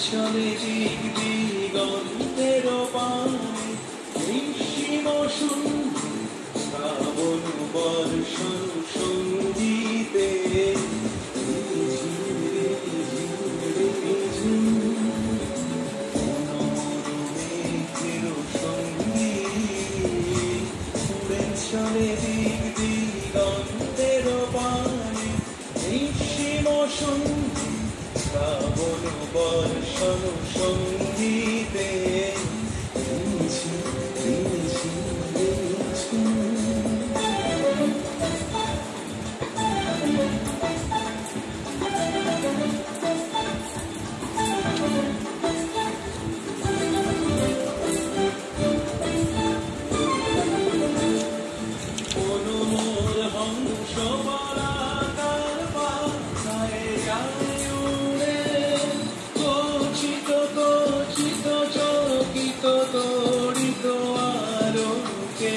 চলে দিক দিগন্তের পানে নিঃসীম শ্রাবণ বর্ষণ সঙ্গীতে চলে দিক দিগন্তের পানে নিঃসীম শ্রাবণ বর্ষণ সঙ্গীতে অনুমোর হংস বলাকার পায়ে চকিত তড়িত আলোকে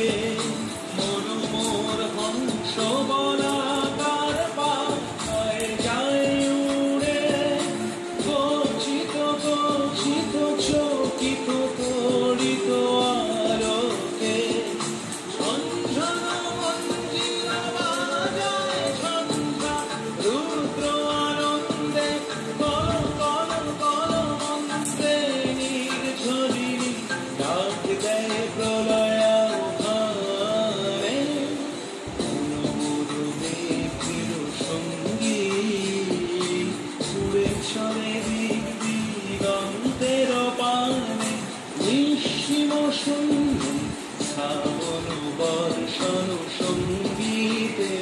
মনোমোর হংস বলাকার পায়ে যায় উড়ে গচ্ছিত চকিত তড়িত আলোকে ঝঞ্ঝন মঞ্জিরা বাজায় ঝঞ্ঝা রুদ্র আনন্দে কল কল কল মন্ত্রে নির্ঝরিণী ডাক দেয় প্রলয়াবহানে অনুমোর মেঘের সঙ্গী উড়ে চলে দিক দিগন্তের পানে নিঃসীম শ্রাবণ বর্ষণ সঙ্গীতে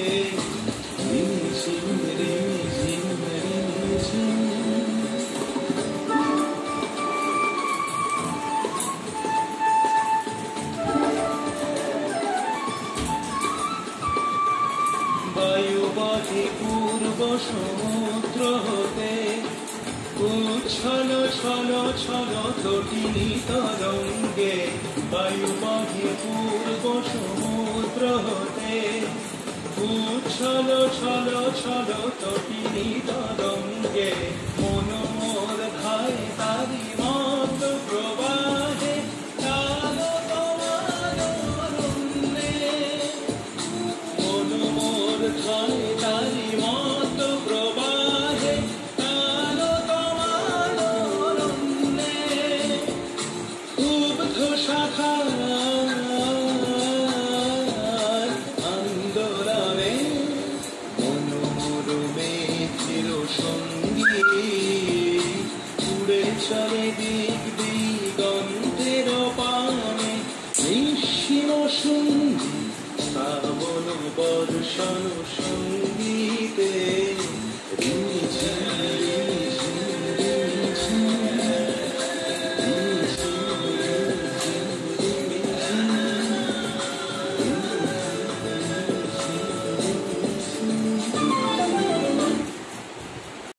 রিমঝিম রিমঝিম রিমঝিম বায়ু বহে পূর্ব সমুদ্র হতে উচ্ছল ছল ছল তটিনী তরঙ্গে বায়ু বহে পূর্ব সমুদ্র হতে উচ্ছল ছল ছল তটিনী তরঙ্গে মনোমোর ধায় তারি মত প্রবাহে কালো তোমার অরণ্যে মনোমোর ধায় তারি মত প্রবাহে কালো তোমার অরণ্যে উগ্ধ শাখা আন্দোলনে মনোমোর মেঘের সঙ্গী উড়ে চলে দিক দিগন্তের পানে নিঃসীম শ্রাবণ বর্ষণ সঙ্গীতে